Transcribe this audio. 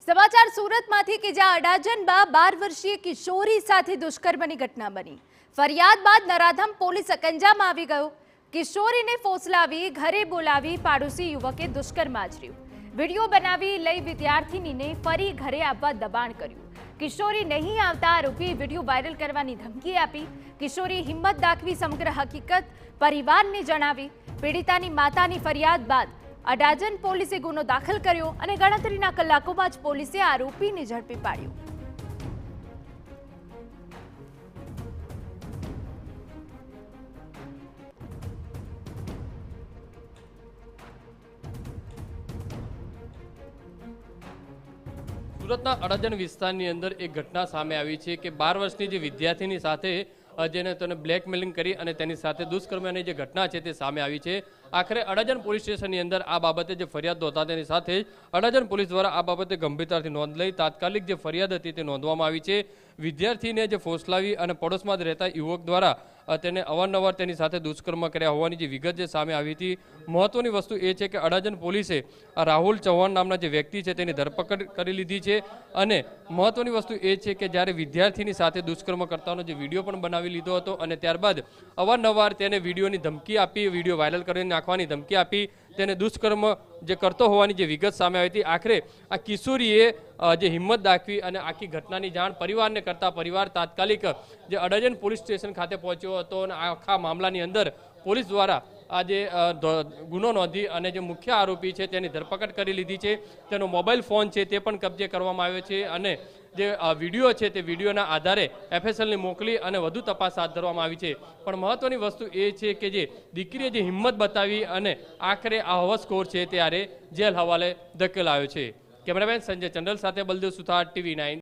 સમાચાર સુરતમાંથી કે જ્યાં અડાજણમાં 12 વર્ષીય કિશોરી સાથે દુષ્કર્મની ઘટના બની। ફરિયાદ બાદ નરાધમ પોલીસ અકંજામાં આવી ગયો। કિશોરીને ફોસલાવી ઘરે બોલાવી પાડોશી યુવકે દુષ્કર્મ આચર્યું। વિડીયો બનાવી લઈ વિદ્યાર્થીનીને ફરી ઘરે આવવા દબાણ કર્યું। કિશોરી નહીં આવતા આરોપીએ વિડીયો વાયરલ કરવાની ધમકી આપી। કિશોરી હિંમત દાખવી સમગ્ર હકીકત પરિવારને જણાવી। પીડિતાની માતાની ફરિયાદ બાદ અડાજણ પોલીસે ગુનો દાખલ કર્યો અને ગણતરીના કલાકોમાં જ પોલીસે આરોપીને ઝડપી પાડ્યો। સુરતના અડાજણ વિસ્તારની અંદર એક ઘટના સામે આવી છે કે 12 વર્ષની જે વિદ્યાર્થીની સાથે જેને તેને બ્લેકમેલિંગ કરી અને તેની સાથે દુષ્કર્મની જે ઘટના છે તે સામે આવી છે। આખરે અડાજણ પોલીસ સ્ટેશનની અંદર આ બાબતે જે ફરિયાદ નોંધાતાની સાથે અડાજણ પોલીસ દ્વારા આ બાબતે ગંભીરતાથી નોંધ લઈ તાત્કાલિક જે ફરિયાદ હતી તે નોંધવામાં આવી છે। વિદ્યાર્થીને જે ફોસલાવી અને પડોશમાં જ રહેતા યુવક દ્વારા તેને અવારનવાર તેની સાથે દુષ્કર્મ કર્યા હોવાની જે વિગત જે સામે આવી હતી। મહત્વની વસ્તુ એ છે કે અડાજણ પોલીસે રાહુલ ચૌહાણ નામના જે વ્યક્તિ છે તેની ધરપકડ કરી લીધી છે અને મહત્વની વસ્તુ એ છે કે જ્યારે વિદ્યાર્થીની સાથે દુષ્કર્મ કરતાનો જે વિડીયો પણ બનાવી લીધો હતો અને ત્યારબાદ અવારનવાર તેને વિડીયોની ધમકી આપી, વિડીયો વાયરલ કરીને નાખવાની ધમકી આપી, તેને દુષ્કર્મ જે કરતો હોવાની જે વિગત સામે આવી હતી। આખરે આ કિશોરીએ જે હિંમત દાખવી અને આખી ઘટનાની જાણ પરિવારને કરતા પરિવાર તાત્કાલિક જે અડાજણ પોલીસ સ્ટેશન ખાતે પહોંચ્યો હતો અને આખા મામલાની અંદર પોલીસ દ્વારા આજે ગુનો નોંધી અને જે મુખ્ય આરોપી છે તેની ધરપકડ કરી લીધી છે। તેનો મોબાઈલ ફોન છે તે પણ કબજે કરવામાં આવ્યો છે અને જે વિડીયો છે તે વિડીયોના આધારે FSLને મોકલી અને વધુ તપાસ હાથ ધરવામાં આવી છે। પણ મહત્વની વસ્તુ એ છે કે જે દીકરીએ જે હિંમત બતાવી અને આખરે આ હવસખોર છે ત્યારે જેલ હવાલે ધકેલાયો છે। કેમેરામેન સંજય ચંડલ સાથે બલદેવ સુથાર, TV9।